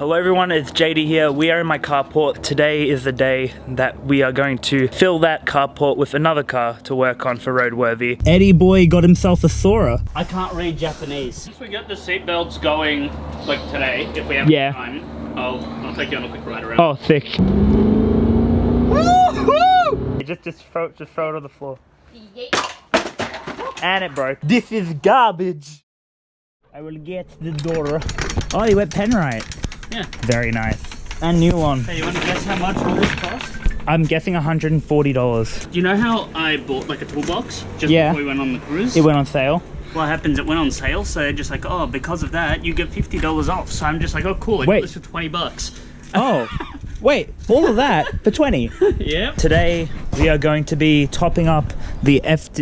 Hello everyone, it's JD here. We are in my carport. Today is the day that we are going to fill that carport with another car to work on for roadworthy. Eddie boy got himself a Sora. I can't read Japanese. Since we get the seatbelts going, like today, if we have time, I'll take you on a quick ride around. Oh, thick. Woo-hoo! Just throw it on the floor. And it broke. This is garbage. I will get the door. Oh, you went pen right. Yeah. Very nice. And new one. Hey, you want to guess how much all this cost? I'm guessing $140. Do you know how I bought like a toolbox just before we went on the cruise? It went on sale. What happens, it went on sale, so they're just like, oh, because of that, you get $50 off. So I'm just like, oh, cool, I got this for 20 bucks. Oh, wait, all of that for 20? Yeah. Today, we are going to be topping up the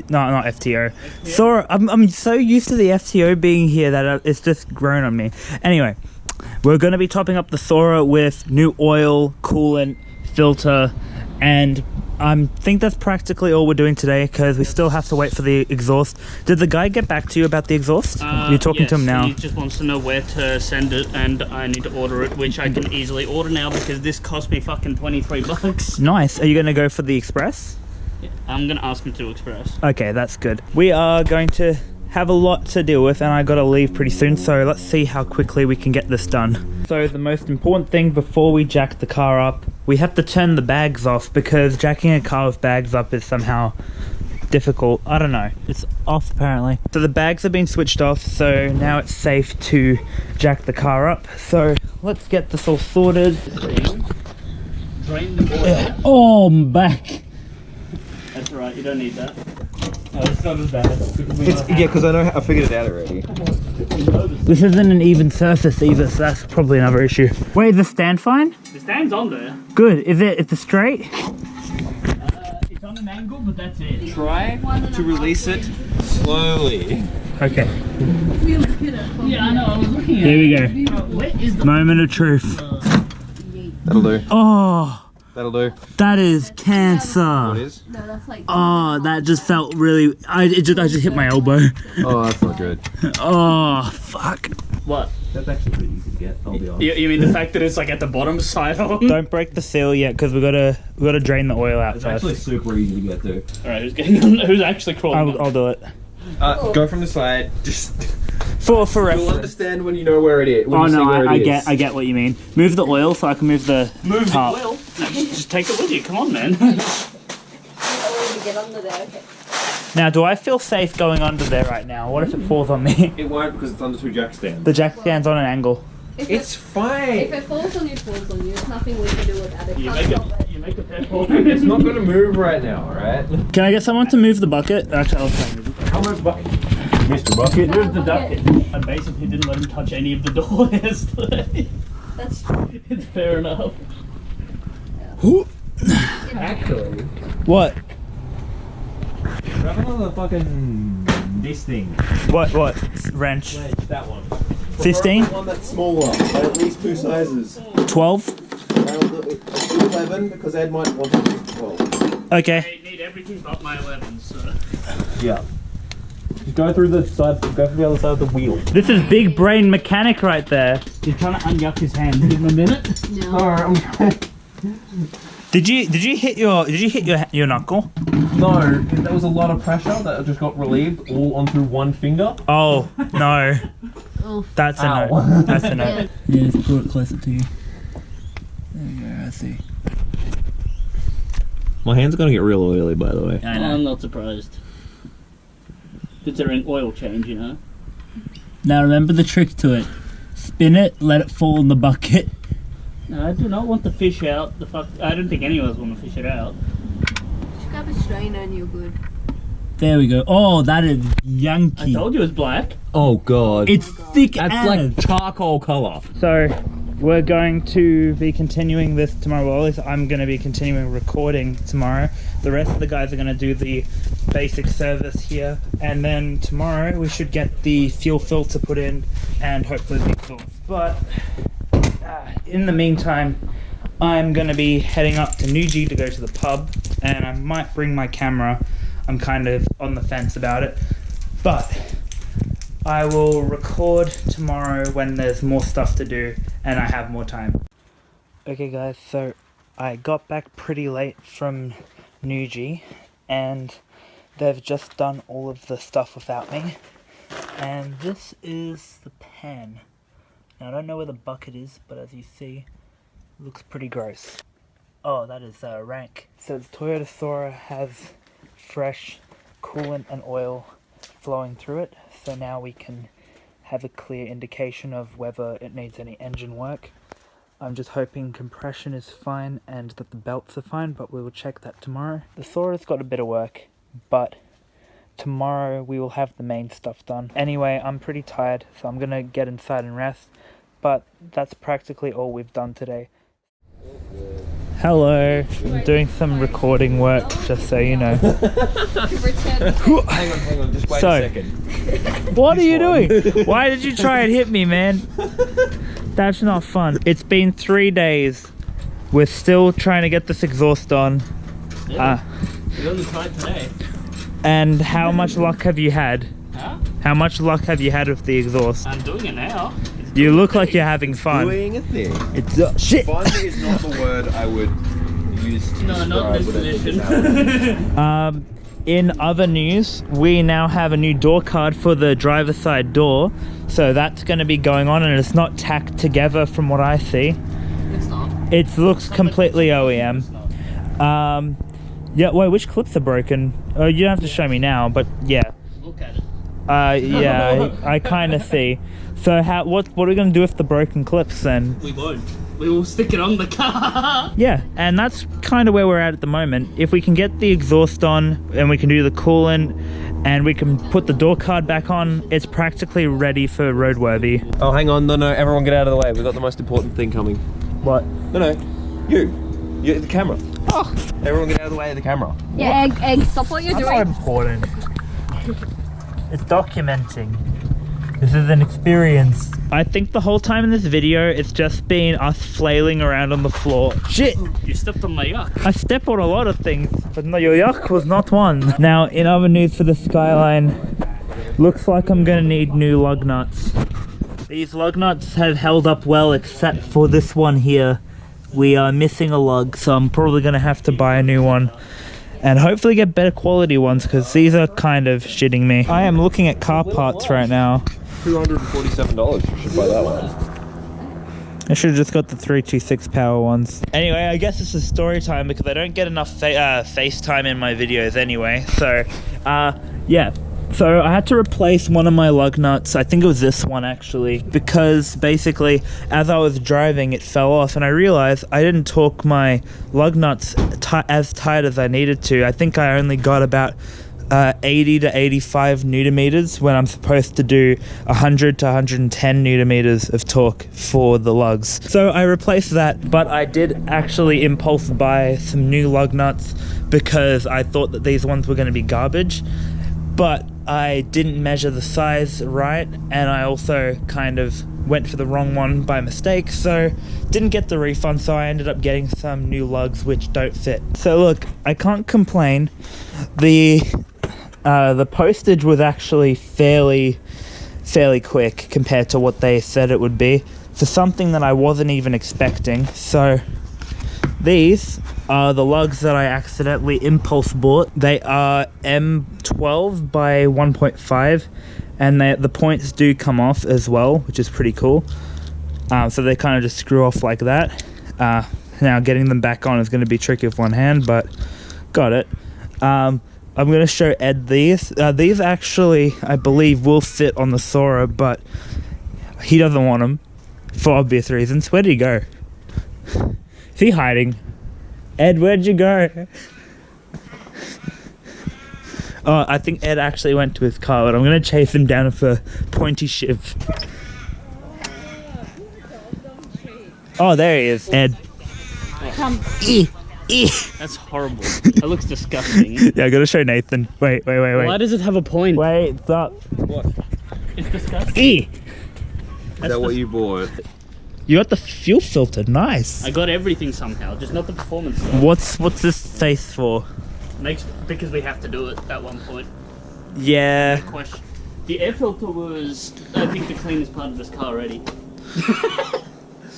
not FTO. So, I'm so used to the FTO being here that it's just grown on me. Anyway, we're going to be topping up the Thora with new oil, coolant, filter, and I think that's practically all we're doing today because we still have to wait for the exhaust. Did the guy get back to you about the exhaust? You're talking to him now. He just wants to know where to send it and I need to order it, which I can easily order now because this cost me fucking 23 bucks. Nice. Are you going to go for the express? Yeah, I'm going to ask him to express. Okay, that's good. We are going to have a lot to deal with and I gotta leave pretty soon, so let's see how quickly we can get this done. So the most important thing before we jack the car up, we have to turn the bags off because jacking a car with bags up is somehow difficult. I don't know. It's off apparently. So the bags have been switched off, so now it's safe to jack the car up. So let's get this all sorted. Drain the oil. Oh, I'm back. That's right, you don't need that. No, it's not as bad. Yeah, because I figured it out already. This isn't an even surface either, so that's probably another issue. Wait, is the stand fine? The stand's on there. Good. Is it? It's a straight? It's on an angle, but that's it. Try to release it slowly. Okay. Yeah, I know. I was looking at Here we go. Where is the Moment of truth. That'll do. Oh, That'll do. that is cancer. What is? No, that's like. Oh, that just felt really. I just hit my elbow. Oh, that's not good. Oh, fuck. What? That's actually pretty easy to get, I'll be honest. You mean the fact that it's like at the bottom side of them? Don't break the seal yet, because we gotta drain the oil out It's first. actually super easy to get to. Alright, who's getting on? Who's actually crawling? I'll do it. Go from the side. Just For you'll reference. understand when you know where it is. When Oh you see no, where I it is. get what you mean. Move the oil so I can move the top. Well, just take it with you. Come on, man. Oh, we get under there. Okay. Now, do I feel safe going under there right now? What if it falls on me? It won't because it's under two jack stands. The jack stand's on an angle. If It's If fine. it falls on you, it falls on you. There's nothing we can do with that. It You can't make stop it. You make a fair call. It's not going to move right now, alright? Can I get someone to move the bucket? Actually, I'll try and move it. How much bucket? Mr. Bucket? Move the ducket. I basically didn't let him touch any of the door yesterday. That's It's fair enough. Actually, What? grab another fucking this thing. What? Wrench. That one. 15? One that's smaller, but at least two sizes. 12? 11 because Ed might want to do 12. Okay. I need everything but my 11, so. Yeah. Just go through the side. Go from the other side of the wheel. This is big brain mechanic right there. He's trying to unyuck his hand. Give him a minute. no. Alright, I'm trying. Did you hit your knuckle? No, there was a lot of pressure that just got relieved all onto one finger. Oh no. Oh. That's a Ow. no. That's a no. Yeah. Yeah, just pull it closer to you. There you go, I see. My hands are gonna get real oily, by the way. I know. I'm not surprised. Considering oil change, you know. Now remember the trick to it. Spin it, let it fall in the bucket. No, I do not want the fish out. The fuck, I don't think any of us want to fish it out. Just grab a strainer and you're good. There we go. Oh, that is I Yankee. told you it's black. Oh god. It's thick That's as. like charcoal color. So, we're going to be continuing this tomorrow. Well, at least I'm going to be continuing recording tomorrow. The rest of the guys are going to do the basic service here. And then tomorrow we should get the fuel filter put in and hopefully the exhaust. But in the meantime, I'm going to be heading up to Nuji to go to the pub. And I might bring my camera. I'm kind of on the fence about it. But I will record tomorrow when there's more stuff to do, and I have more time. Okay guys, so I got back pretty late from Nuji, and they've just done all of the stuff without me. And this is the pen. Now I don't know where the bucket is, but as you see, it looks pretty gross. Oh, that is rank. So the Toyota Sora has fresh coolant and oil flowing through it, so now we can have a clear indication of whether it needs any engine work. I'm just hoping compression is fine and that the belts are fine, but we will check that tomorrow. The Sora's got a bit of work, but tomorrow we will have the main stuff done. Anyway, I'm pretty tired, so I'm gonna get inside and rest, but that's practically all we've done today. Hello, I'm doing some recording work, just so you know. Hang on, just wait a second. What are you doing? Why did you try and hit me, man? That's not fun. It's been 3 days. We're still trying to get this exhaust on. Yeah. We only tried today. And how much luck have you had? Huh? How much luck have you had with the exhaust? I'm doing it now. You look like you're having fun. Doing a thing. It's shit. Fun is not the word I would use to No, not describe this what it position. In other news, we now have a new door card for the driver's side door. So that's going to be going on, and it's not tacked together from what I see. It's not. It looks completely OEM. It's not. Yeah, wait, which clips are broken? Oh, you don't have to show me now, but yeah. Look at it. Yeah, I kind of see. So what are we going to do with the broken clips then? We won't. We will stick it on the car. Yeah, and that's kind of where we're at the moment. If we can get the exhaust on, and we can do the coolant, and we can put the door card back on, it's practically ready for roadworthy. Oh, hang on, no, everyone get out of the way. We've got the most important thing coming. What? No, you, the camera. Oh, everyone get out of the way of the camera. Yeah, egg, stop what you're That's doing. not important. It's documenting. This is an experience. I think the whole time in this video, it's just been us flailing around on the floor. Shit! You stepped on my yuck. I step on a lot of things, but no, your yuck was not one. Now, in other news for the Skyline, looks like I'm gonna need new lug nuts. These lug nuts have held up well, except for this one here. We are missing a lug, so I'm probably gonna have to buy a new one. And hopefully get better quality ones, because these are kind of shitting me. I am looking at car parts right now. $247, you should buy that one. I should have just got the 326 power ones. Anyway, I guess this is story time because I don't get enough FaceTime in my videos anyway. So, yeah. So I had to replace one of my lug nuts. I think it was this one actually, because basically as I was driving it fell off, and I realized I didn't torque my lug nuts as tight as I needed to. I think I only got about 80 to 85 newton meters when I'm supposed to do 100 to 110 newton meters of torque for the lugs. So I replaced that, but I did actually impulse buy some new lug nuts because I thought that these ones were going to be garbage, but I didn't measure the size right, and I also kind of went for the wrong one by mistake, so didn't get the refund, so I ended up getting some new lugs which don't fit. So look, I can't complain. The postage was actually fairly quick compared to what they said it would be, for something that I wasn't even expecting. So these are the lugs that I accidentally impulse bought. They are M12 by 1.5, and the points do come off as well, which is pretty cool. So they kind of just screw off like that. Now getting them back on is going to be tricky with one hand, but got it. I'm going to show Ed these. These actually, I believe, will fit on the Sora, but he doesn't want them for obvious reasons. Where did he go? Is he hiding? Ed, where'd you go? Oh, I think Ed actually went to his car, but I'm going to chase him down with a pointy shiv. Oh, there he is. Ed. Come. That's horrible. That looks disgusting. Yeah, I gotta show Nathan. Wait. Why does it have a point? Wait, stop. What? It's disgusting. Is that what you bought? You got the fuel filter, nice. I got everything somehow, just not the performance stuff. What's this face for? Because we have to do it at one point. Yeah. Question. The air filter was, I think, the cleanest part of this car already.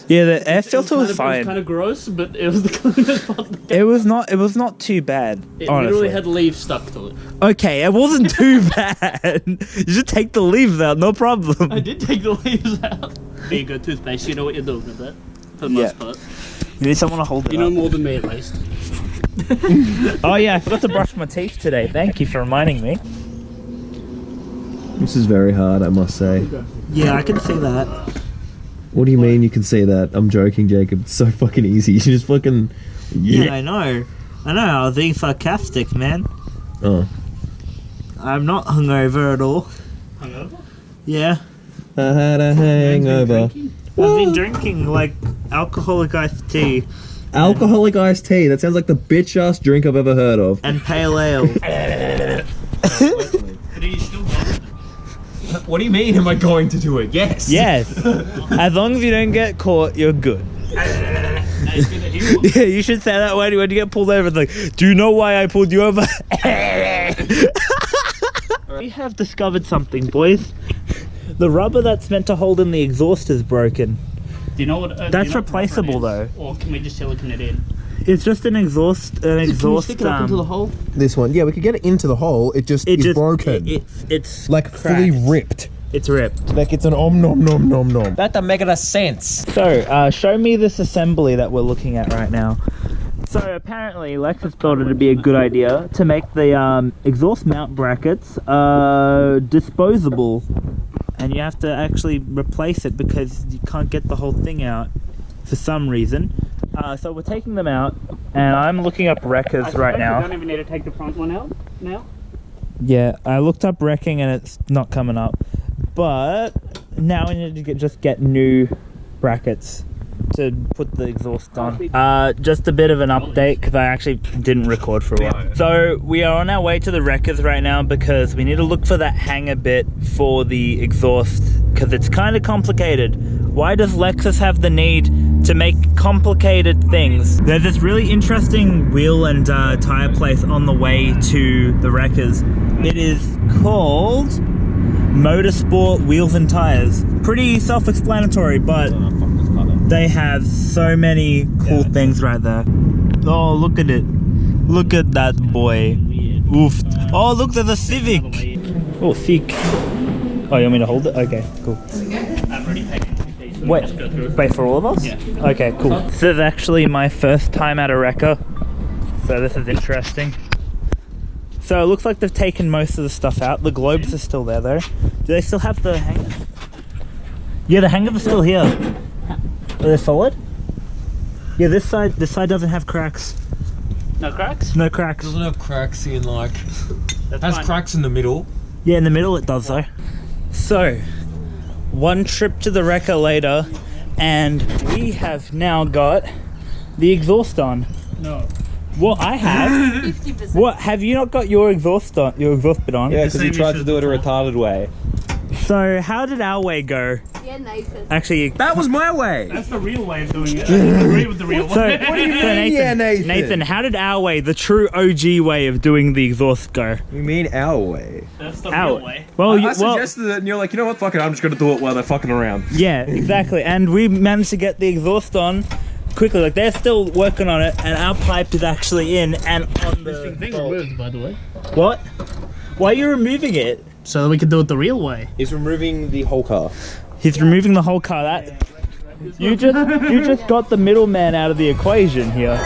Yeah, the air filter was It was fine. kind of gross, but it was the cleanest part. Of the It was not too bad. It honestly. literally had leaves stuck to it. Okay, it wasn't too bad. You just take the leaves out, no problem. I did take the leaves out. There you go, toothpaste. You know what you're doing with that, for the most part. You need someone to hold it You know up. more than me, at least. Oh yeah, I forgot to brush my teeth today. Thank you for reminding me. This is very hard, I must say. Yeah, I can see that. What do you mean you can see that? I'm joking, Jacob. It's so fucking easy. You just fucking... Yeah, I know. I was being sarcastic, man. Oh. I'm not hungover at all. Hungover? Yeah. I had a hangover. I've been drinking, like, alcoholic iced tea Alcoholic iced tea. That sounds like the bitch-ass drink I've ever heard of. and pale ale. But are you still going? What do you mean? Am I going to do it? Yes. Yes. As long as you don't get caught, you're good. Yeah, you should say that when you get pulled over. It's like, do you know why I pulled you over? We have discovered something, boys. The rubber that's meant to hold in the exhaust is broken. Do you know what? That's replaceable, though. Or can we just silicone it in? It's just an exhaust. hole? This one. Yeah, we could get it into the hole. It just is broken. It's like fully cracked. ripped. It's ripped. Like it's an om nom nom nom nom. That doesn't make any sense. So, show me this assembly that we're looking at right now. So apparently Lexus thought it'd be a good idea to make the exhaust mount brackets disposable, and you have to actually replace it because you can't get the whole thing out for some reason. So we're taking them out, and I'm looking up wreckers right now. You don't even need to take the front one out now. Yeah, I looked up wrecking and it's not coming up, but now we need to just get new brackets to put the exhaust on. Just a bit of an update because I actually didn't record for a while. So we are on our way to the wreckers right now because we need to look for that hanger bit for the exhaust because it's kind of complicated. Why does Lexus have the need to make complicated things? There's this really interesting wheel and tire place on the way to the wreckers. It is called Motorsport Wheels and Tires. Pretty self-explanatory, but they have so many cool things right there. Oh, look at it. Look at that boy. Oof. Oh, look, there's a Civic. Oh, Civic. Oh, you want me to hold it? Okay, cool. I've already paid. Wait, for all of us? Yeah. Okay, cool. This is actually my first time at a wrecker, so this is interesting. So it looks like they've taken most of the stuff out. The globes are still there though. Do they still have the hangers? Yeah, the hangers are still here. Are they solid? Yeah, this side doesn't have cracks. No cracks? No cracks. Doesn't have cracks in like. That's Has fine. cracks in the middle. Yeah, in the middle it does though. So, one trip to the wrecker later, and we have now got the exhaust on. No. Well, I have. 50%. What, have you not got your exhaust on? Your exhaust bit on? Yeah, because he tried to do it a retarded way. So how did our way go? Yeah, Nathan. Actually, That was my way. That's the real way of doing it. I agree with the real so, way. so Nathan, Nathan, how did our way, the true OG way of doing the exhaust go? You mean our way? That's the Our real way. Well, I suggested it, and you're like, you know what? Fuck it. I'm just gonna do it while they're fucking around. yeah, exactly. And we managed to get the exhaust on quickly. Like they're still working on it, and our pipe is actually in and on the Thing bolt. removed, by the way. What? Why are you removing it? So that we can do it the real way. He's removing the whole car. He's removing the whole car. That you just got the middleman out of the equation here.